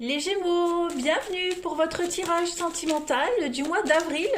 Les Gémeaux, bienvenue pour votre tirage sentimental du mois d'avril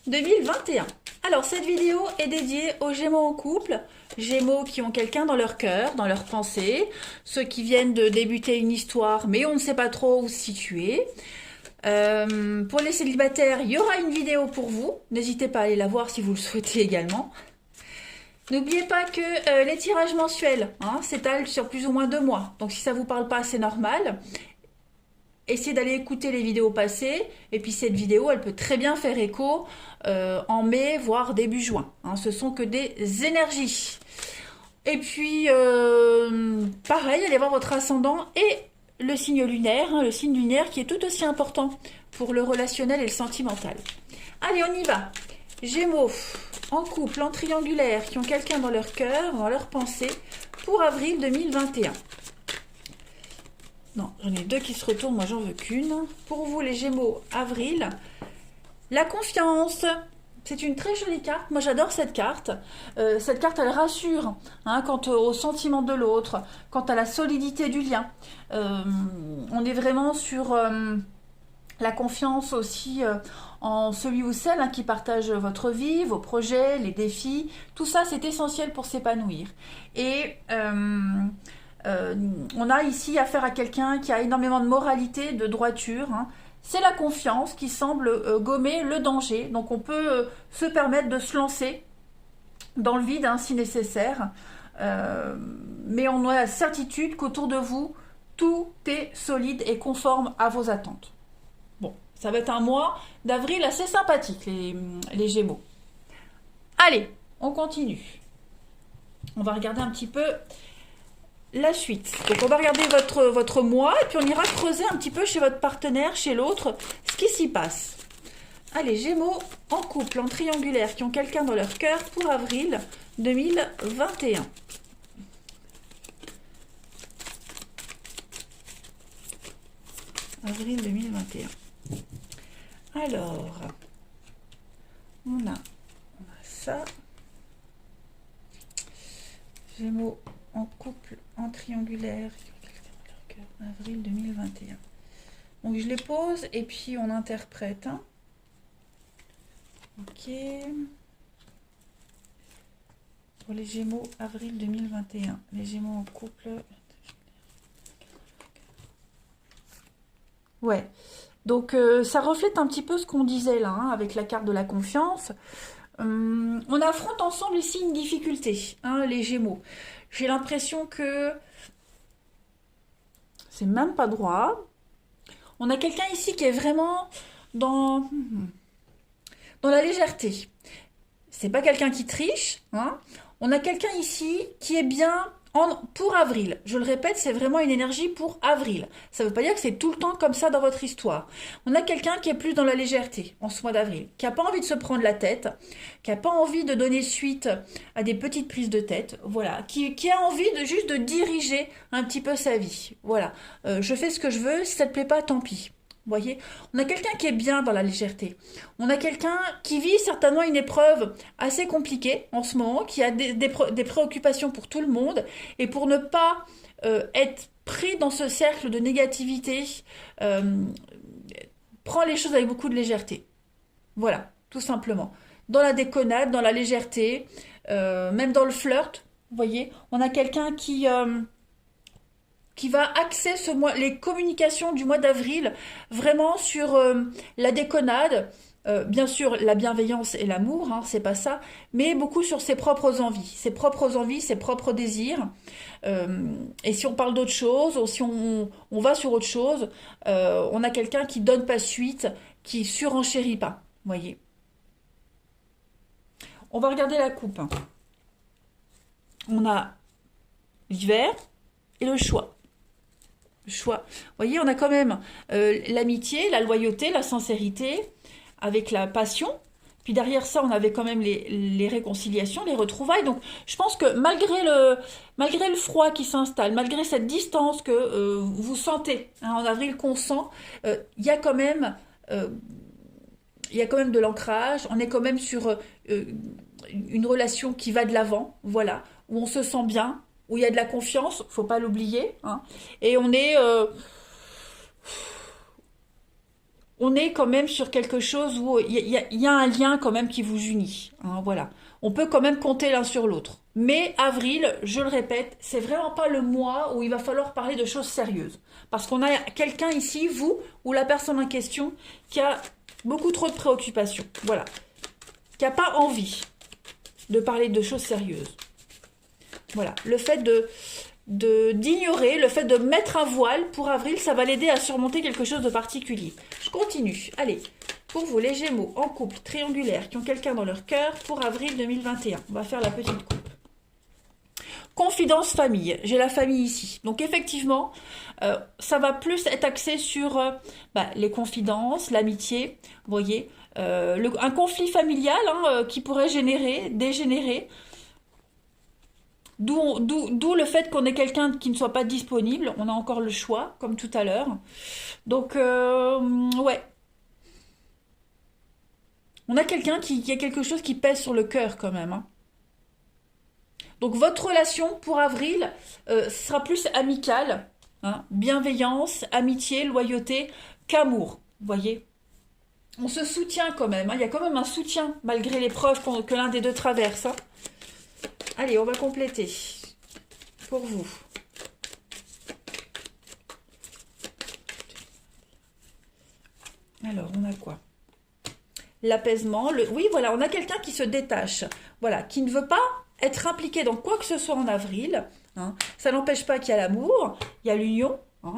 2021. Alors cette vidéo est dédiée aux Gémeaux en couple, Gémeaux qui ont quelqu'un dans leur cœur, dans leurs pensées, ceux qui viennent de débuter une histoire mais on ne sait pas trop où se situer. Pour les célibataires, il y aura une vidéo pour vous, n'hésitez pas à aller la voir si vous le souhaitez également. N'oubliez pas que les tirages mensuels s'étalent sur plus ou moins 2 mois, donc si ça vous parle pas, c'est normal. Essayez d'aller écouter les vidéos passées, et puis cette vidéo, elle peut très bien faire écho en mai, voire début juin. Ce sont que des énergies. Et puis, pareil, allez voir votre ascendant et le signe lunaire qui est tout aussi important pour le relationnel et le sentimental. Allez, on y va. Gémeaux, en couple, en triangulaire, qui ont quelqu'un dans leur cœur, dans leur pensée, pour avril 2021. Non, j'en ai 2 qui se retournent, moi j'en veux qu'une. Pour vous les Gémeaux, avril, la confiance. C'est une très jolie carte, moi j'adore cette carte. Cette carte elle rassure quant au sentiment de l'autre, quant à la solidité du lien. On est vraiment sur la confiance aussi en celui ou celle qui partage votre vie, vos projets, les défis. Tout ça c'est essentiel pour s'épanouir. Et on a ici affaire à quelqu'un qui a énormément de moralité, de droiture. C'est la confiance qui semble gommer le danger. Donc on peut se permettre de se lancer dans le vide si nécessaire. Mais on a la certitude qu'autour de vous, tout est solide et conforme à vos attentes. Bon, ça va être un mois d'avril assez sympathique, les Gémeaux. Allez, on continue. On va regarder un petit peu la suite. Donc on va regarder votre mois et puis on ira creuser un petit peu chez votre partenaire, chez l'autre, ce qui s'y passe. Allez, Gémeaux en couple, en triangulaire, qui ont quelqu'un dans leur cœur pour avril 2021. Avril 2021. Alors, on a ça. Gémeaux en couple, en triangulaire, avril 2021. Donc je les pose et puis on interprète. Ok. Pour les Gémeaux, avril 2021. Les Gémeaux en couple. Ouais. Donc ça reflète un petit peu ce qu'on disait là, avec la carte de la confiance. On affronte ensemble ici une difficulté, les Gémeaux. J'ai l'impression que c'est même pas droit. On a quelqu'un ici qui est vraiment dans la légèreté. C'est pas quelqu'un qui triche. On a quelqu'un ici qui est bien pour avril. Je le répète, c'est vraiment une énergie pour avril. Ça ne veut pas dire que c'est tout le temps comme ça dans votre histoire. On a quelqu'un qui est plus dans la légèreté en ce mois d'avril, qui n'a pas envie de se prendre la tête, qui n'a pas envie de donner suite à des petites prises de tête, voilà, qui a envie juste de diriger un petit peu sa vie. Voilà, je fais ce que je veux, si ça ne te plaît pas, tant pis. Vous voyez, on a quelqu'un qui est bien dans la légèreté. On a quelqu'un qui vit certainement une épreuve assez compliquée en ce moment, qui a des préoccupations pour tout le monde. Et pour ne pas être pris dans ce cercle de négativité, prend les choses avec beaucoup de légèreté. Voilà, tout simplement. Dans la déconnade, dans la légèreté, même dans le flirt, vous voyez, on a quelqu'un qui va axer les communications du mois d'avril vraiment sur la déconnade, bien sûr la bienveillance et l'amour, c'est pas ça, mais beaucoup sur ses propres envies, ses propres désirs. Et si on parle d'autre chose, ou si on va sur autre chose, on a quelqu'un qui donne pas suite, qui surenchérit pas, voyez. On va regarder la coupe. On a l'hiver et le choix. Choix. Vous voyez, on a quand même l'amitié, la loyauté, la sincérité, avec la passion. Puis derrière ça, on avait quand même les réconciliations, les retrouvailles. Donc, je pense que malgré le froid qui s'installe, malgré cette distance que vous sentez en avril qu'on sent, il y a quand même de l'ancrage. On est quand même sur une relation qui va de l'avant, voilà, où on se sent bien, où il y a de la confiance, faut pas l'oublier, et on est on est quand même sur quelque chose où il y a un lien quand même qui vous unit. Hein, voilà. On peut quand même compter l'un sur l'autre. Mais avril, je le répète, c'est vraiment pas le mois où il va falloir parler de choses sérieuses. Parce qu'on a quelqu'un ici, vous, ou la personne en question, qui a beaucoup trop de préoccupations. Voilà. Qui n'a pas envie de parler de choses sérieuses. Voilà. Le fait d'ignorer, le fait de mettre un voile pour avril, ça va l'aider à surmonter quelque chose de particulier. Je continue. Allez, pour vous, les Gémeaux en couple triangulaire qui ont quelqu'un dans leur cœur pour avril 2021. On va faire la petite coupe. Confidence famille. J'ai la famille ici. Donc effectivement, ça va plus être axé sur les confidences, l'amitié. Vous voyez, un conflit familial qui pourrait dégénérer. D'où le fait qu'on ait quelqu'un qui ne soit pas disponible. On a encore le choix, comme tout à l'heure. Donc, ouais. On a quelqu'un qui a quelque chose qui pèse sur le cœur quand même. Hein. Donc, votre relation pour avril sera plus amicale. Hein, bienveillance, amitié, loyauté, qu'amour. Vous voyez ? On se soutient quand même. Hein. Il y a quand même un soutien malgré l'épreuve que l'un des deux traverse. Hein. Allez, on va compléter pour vous. Alors, on a quoi? L'apaisement. Oui, voilà, on a quelqu'un qui se détache. Voilà, qui ne veut pas être impliqué dans quoi que ce soit en avril. Hein. Ça n'empêche pas qu'il y a l'amour, il y a l'union. Hein.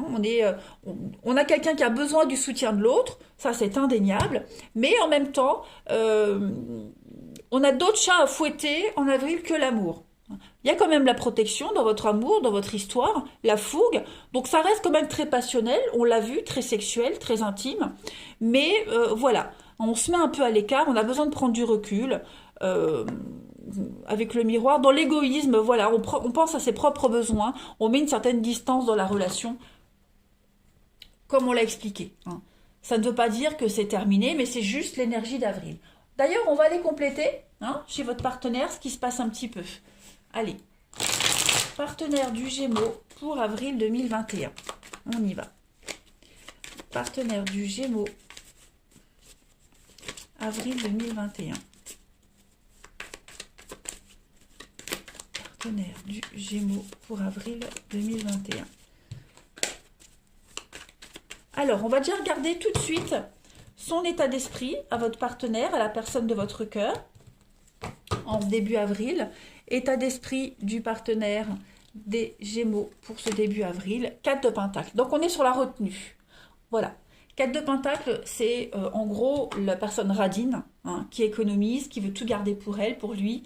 On a quelqu'un qui a besoin du soutien de l'autre. Ça, c'est indéniable. Mais en même temps... on a d'autres chats à fouetter en avril que l'amour. Il y a quand même la protection dans votre amour, dans votre histoire, la fougue. Donc ça reste quand même très passionnel, on l'a vu, très sexuel, très intime. Mais voilà, on se met un peu à l'écart, on a besoin de prendre du recul. Avec le miroir, dans l'égoïsme, voilà, on pense à ses propres besoins, on met une certaine distance dans la relation, comme on l'a expliqué. Hein. Ça ne veut pas dire que c'est terminé, mais c'est juste l'énergie d'avril. D'ailleurs, on va aller compléter chez votre partenaire ce qui se passe un petit peu. Allez, partenaire du Gémeaux pour avril 2021. On y va. Partenaire du Gémeaux, avril 2021. Partenaire du Gémeaux pour avril 2021. Alors, on va déjà regarder tout de suite son état d'esprit à votre partenaire, à la personne de votre cœur, en début avril. État d'esprit du partenaire des Gémeaux pour ce début avril. 4 de Pentacle. Donc, on est sur la retenue. Voilà. 4 de Pentacle, c'est en gros la personne radine, qui économise, qui veut tout garder pour elle, pour lui,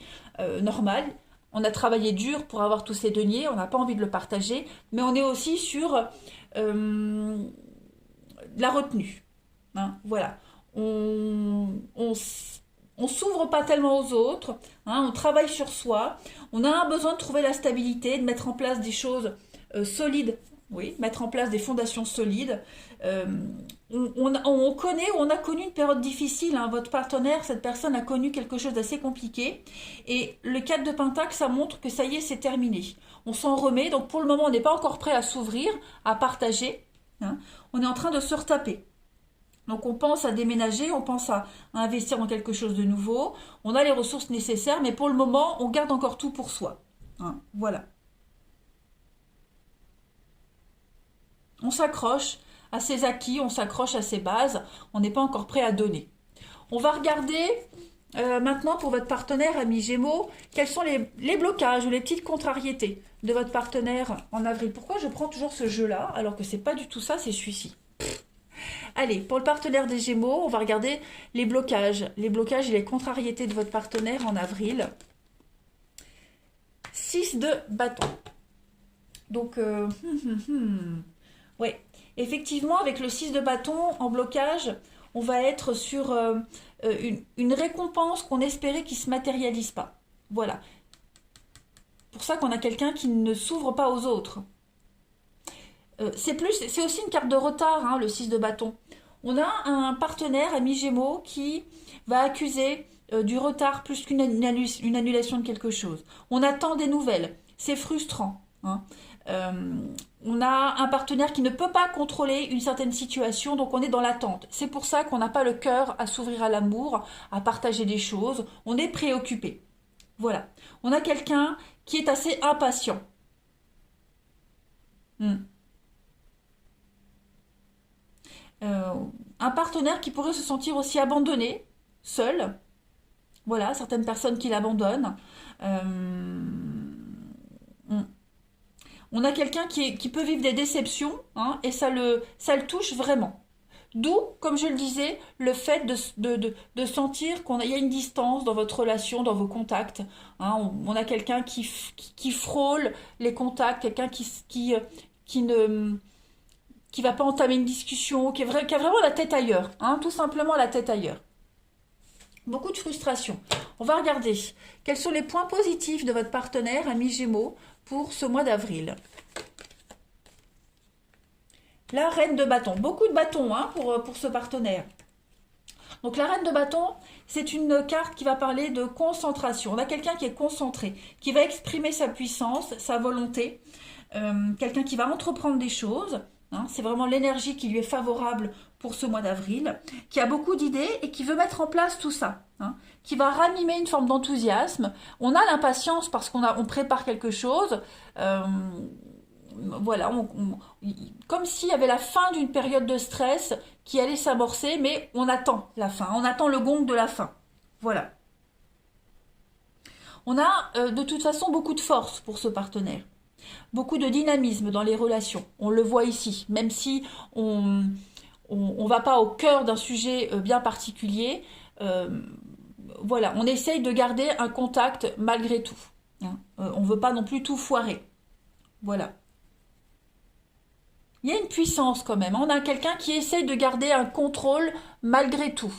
normal. On a travaillé dur pour avoir tous ces deniers, on n'a pas envie de le partager, mais on est aussi sur la retenue. Hein, voilà. On s'ouvre pas tellement aux autres, on travaille sur soi, on a besoin de trouver la stabilité, de mettre en place des choses solides, oui, mettre en place des fondations solides. On connaît ou on a connu une période difficile, votre partenaire, cette personne a connu quelque chose d'assez compliqué, et le 4 de Pentacle, ça montre que ça y est, c'est terminé. On s'en remet, donc pour le moment, on n'est pas encore prêt à s'ouvrir, à partager, on est en train de se retaper. Donc on pense à déménager, on pense à investir dans quelque chose de nouveau. On a les ressources nécessaires, mais pour le moment, on garde encore tout pour soi. Voilà. On s'accroche à ses acquis, on s'accroche à ses bases. On n'est pas encore prêt à donner. On va regarder maintenant pour votre partenaire, ami Gémeaux, quels sont les blocages ou les petites contrariétés de votre partenaire en avril. Pourquoi je prends toujours ce jeu-là alors que c'est pas du tout ça, c'est celui-ci. Allez, pour le partenaire des Gémeaux, on va regarder les blocages et les contrariétés de votre partenaire en avril. 6 de bâton. Donc, ouais, effectivement, avec le 6 de bâton en blocage, on va être sur une récompense qu'on espérait qui ne se matérialise pas. Voilà. Pour ça qu'on a quelqu'un qui ne s'ouvre pas aux autres. C'est aussi une carte de retard, le 6 de bâton. On a un partenaire, ami Gémeaux, qui va accuser du retard plus qu'une annulation de quelque chose. On attend des nouvelles. C'est frustrant. On a un partenaire qui ne peut pas contrôler une certaine situation, donc on est dans l'attente. C'est pour ça qu'on n'a pas le cœur à s'ouvrir à l'amour, à partager des choses. On est préoccupé. Voilà. On a quelqu'un qui est assez impatient. Hmm. Euh, un partenaire qui pourrait se sentir aussi abandonné, seul. Voilà, certaines personnes qui l'abandonnent. Euh, hmm. On a quelqu'un qui peut vivre des déceptions, hein, et ça le touche vraiment. D'où, comme je le disais, le fait de sentir qu'il y a une distance dans votre relation, dans vos contacts. Hein. On a quelqu'un qui frôle les contacts, quelqu'un qui ne qui va pas entamer une discussion, qui a vraiment la tête ailleurs, hein, tout simplement la tête ailleurs. Beaucoup de frustration. On va regarder quels sont les points positifs de votre partenaire, ami Gémeaux, pour ce mois d'avril. La reine de bâton. Beaucoup de bâtons, hein, pour ce partenaire. Donc la reine de bâton, c'est une carte qui va parler de concentration. On a quelqu'un qui est concentré, qui va exprimer sa puissance, sa volonté. Quelqu'un qui va entreprendre des choses. Hein, c'est vraiment l'énergie qui lui est favorable pour ce mois d'avril, qui a beaucoup d'idées et qui veut mettre en place tout ça, hein, qui va ranimer une forme d'enthousiasme. On a l'impatience parce on prépare quelque chose. Voilà, comme s'il y avait la fin d'une période de stress qui allait s'amorcer, mais on attend la fin, on attend le gong de la fin. Voilà. On a de toute façon beaucoup de force pour ce partenaire. Beaucoup de dynamisme dans les relations. On le voit ici, même si on va pas au cœur d'un sujet bien particulier. Voilà, on essaye de garder un contact malgré tout. Hein. On ne veut pas non plus tout foirer. Voilà. Il y a une puissance quand même. On a quelqu'un qui essaye de garder un contrôle malgré tout.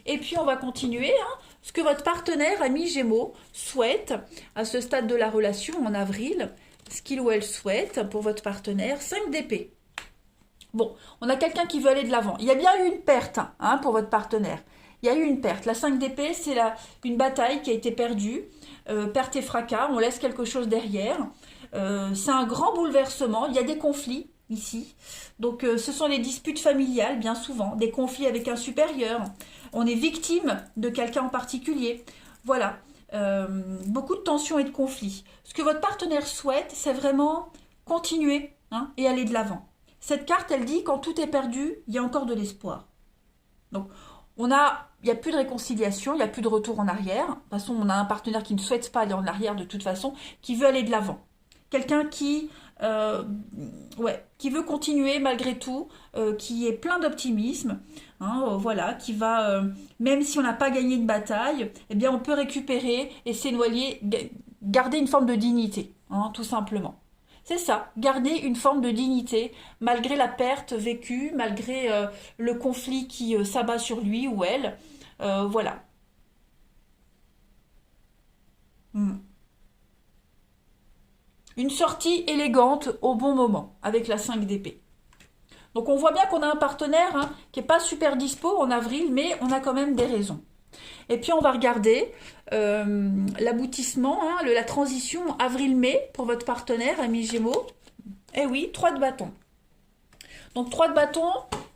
Et puis on va continuer. Hein. Ce que votre partenaire, ami Gémeaux, souhaite à ce stade de la relation en avril, ce qu'il ou elle souhaite pour votre partenaire, 5 d'épée. Bon, on a quelqu'un qui veut aller de l'avant. Il y a bien eu une perte, hein, pour votre partenaire. Il y a eu une perte. La 5 d'épée, c'est une bataille qui a été perdue. Perte et fracas, on laisse quelque chose derrière. C'est un grand bouleversement. Il y a des conflits ici. Donc, ce sont les disputes familiales, bien souvent. Des conflits avec un supérieur. On est victime de quelqu'un en particulier. Voilà. Beaucoup de tensions et de conflits. Ce que votre partenaire souhaite, c'est vraiment continuer, hein, et aller de l'avant. Cette carte, elle dit quand tout est perdu, il y a encore de l'espoir. Donc, il n'y a plus de réconciliation, il n'y a plus de retour en arrière. De toute façon, on a un partenaire qui ne souhaite pas aller en arrière de toute façon, qui veut aller de l'avant. Quelqu'un qui veut continuer malgré tout, qui est plein d'optimisme, hein, voilà, qui va, même si on n'a pas gagné une bataille, eh bien on peut récupérer et s'éloigner, garder une forme de dignité, hein, tout simplement. C'est ça, garder une forme de dignité malgré la perte vécue, malgré le conflit qui s'abat sur lui ou elle, voilà. Hmm. Une sortie élégante au bon moment, avec la 5 d'épée. Donc on voit bien qu'on a un partenaire, hein, qui n'est pas super dispo en avril, mais on a quand même des raisons. Et puis on va regarder l'aboutissement, hein, la transition avril-mai pour votre partenaire, ami Gémeaux. Eh oui, 3 de bâton. Donc 3 de bâton,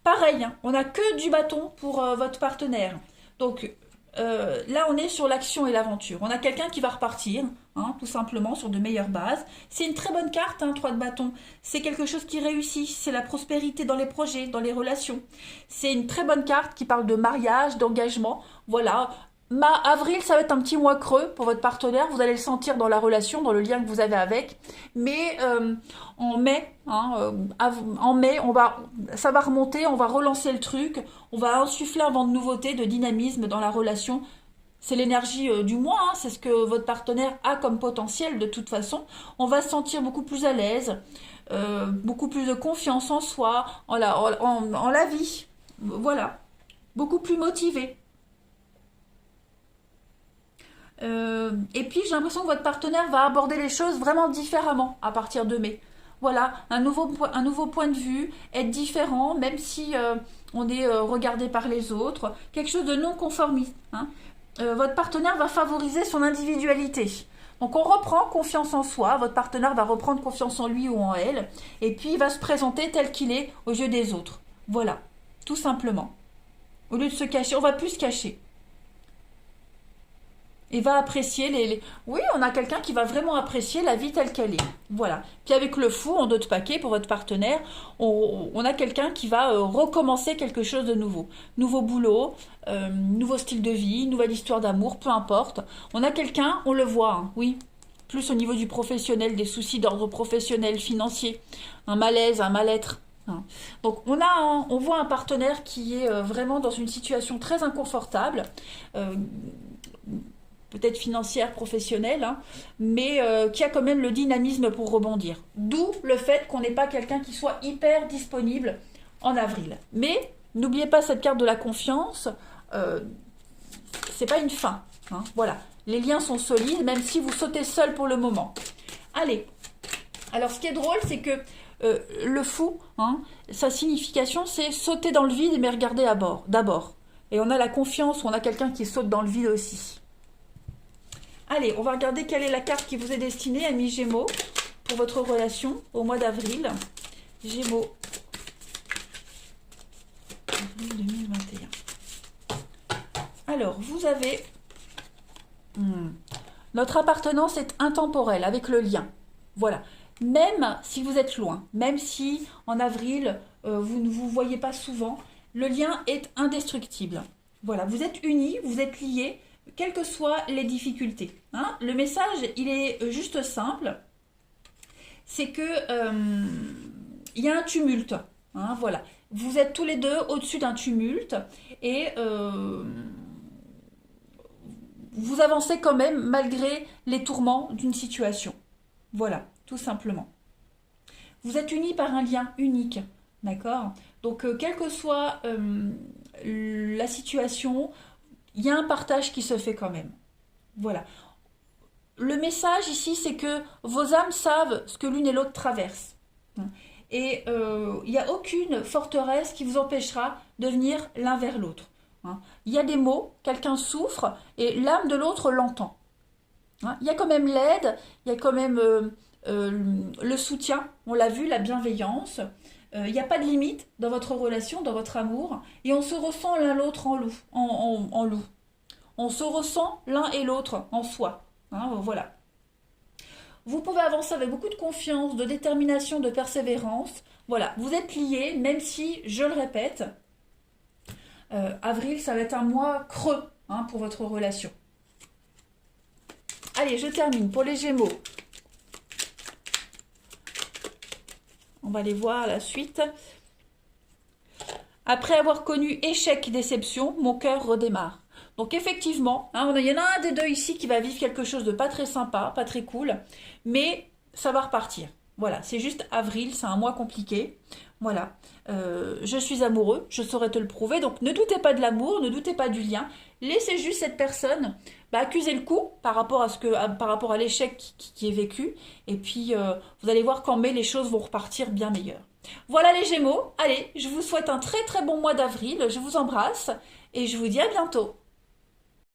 pareil, hein, on n'a que du bâton pour votre partenaire. Donc là, on est sur l'action et l'aventure. On a quelqu'un qui va repartir, hein, tout simplement, sur de meilleures bases. C'est une très bonne carte, hein, 3 de bâton. C'est quelque chose qui réussit. C'est la prospérité dans les projets, dans les relations. C'est une très bonne carte qui parle de mariage, d'engagement. Voilà. Avril, ça va être un petit mois creux pour votre partenaire. Vous allez le sentir dans la relation, dans le lien que vous avez avec. Mais en mai, hein, en mai, ça va remonter, on va relancer le truc. On va insuffler un vent de nouveauté, de dynamisme dans la relation. C'est l'énergie du mois, hein, c'est ce que votre partenaire a comme potentiel de toute façon. On va se sentir beaucoup plus à l'aise, beaucoup plus de confiance en soi, en la vie. Voilà, beaucoup plus motivé. Et puis j'ai l'impression que votre partenaire va aborder les choses vraiment différemment à partir de mai. Voilà, un nouveau point de vue, être différent, même si on est regardé par les autres, quelque chose de non conformiste. Hein. Votre partenaire va favoriser son individualité. Donc on reprend confiance en soi, votre partenaire va reprendre confiance en lui ou en elle, et puis il va se présenter tel qu'il est aux yeux des autres. Voilà, tout simplement. Au lieu de se cacher, on va plus se cacher. Et va apprécier Oui, on a quelqu'un qui va vraiment apprécier la vie telle qu'elle est. Voilà. Puis avec le fou, en d'autres paquets, pour votre partenaire, on a quelqu'un qui va recommencer quelque chose de nouveau. Nouveau boulot, nouveau style de vie, nouvelle histoire d'amour, peu importe. On a quelqu'un, on le voit, hein, oui. Plus au niveau du professionnel, des soucis d'ordre professionnel, financier. Un malaise, un mal-être. Hein. Donc on voit un partenaire qui est vraiment dans une situation très inconfortable. Peut-être financière, professionnelle, hein, mais qui a quand même le dynamisme pour rebondir. D'où le fait qu'on n'ait pas quelqu'un qui soit hyper disponible en avril. Mais n'oubliez pas cette carte de la confiance, c'est pas une fin. Hein, voilà, les liens sont solides, même si vous sautez seul pour le moment. Allez, alors ce qui est drôle, c'est que le fou, hein, sa signification, c'est sauter dans le vide mais regarder d'abord. Et on a la confiance, on a quelqu'un qui saute dans le vide aussi. Allez, on va regarder quelle est la carte qui vous est destinée, amis Gémeaux, pour votre relation au mois d'avril. Gémeaux. Avril 2021. Alors, vous avez... Notre appartenance est intemporelle avec le lien. Voilà. Même si vous êtes loin, même si en avril, vous ne vous voyez pas souvent, le lien est indestructible. Voilà, vous êtes unis, vous êtes liés, quelles que soient les difficultés. Hein. Le message, il est juste simple. C'est que il y a un tumulte. Hein, voilà. Vous êtes tous les deux au-dessus d'un tumulte et vous avancez quand même malgré les tourments d'une situation. Voilà, tout simplement. Vous êtes unis par un lien unique. D'accord ? Donc, quelle que soit la situation, il y a un partage qui se fait quand même. Voilà. Le message ici, c'est que vos âmes savent ce que l'une et l'autre traversent. Et il n'y a aucune forteresse qui vous empêchera de venir l'un vers l'autre. Il y a des mots, quelqu'un souffre et l'âme de l'autre l'entend. Il y a quand même l'aide, il y a quand même le soutien, on l'a vu, la bienveillance. Il n'y a pas de limite dans votre relation, dans votre amour, et on se ressent l'un l'autre en loup. On se ressent l'un et l'autre en soi. Hein, voilà. Vous pouvez avancer avec beaucoup de confiance, de détermination, de persévérance. Voilà, vous êtes liés, même si, je le répète, avril, ça va être un mois creux hein, pour votre relation. Allez, je termine pour les Gémeaux. On va aller voir la suite. Après avoir connu échec et déception, mon cœur redémarre. Donc effectivement, hein, il y en a un des deux ici qui va vivre quelque chose de pas très sympa, pas très cool, mais ça va repartir. Voilà, c'est juste avril, c'est un mois compliqué. Voilà, je suis amoureux, je saurais te le prouver. Donc ne doutez pas de l'amour, ne doutez pas du lien. Laissez juste cette personne accuser le coup par rapport à l'échec qui est vécu. Et puis vous allez voir qu'en mai, les choses vont repartir bien meilleures. Voilà les Gémeaux. Allez, je vous souhaite un très très bon mois d'avril. Je vous embrasse et je vous dis à bientôt.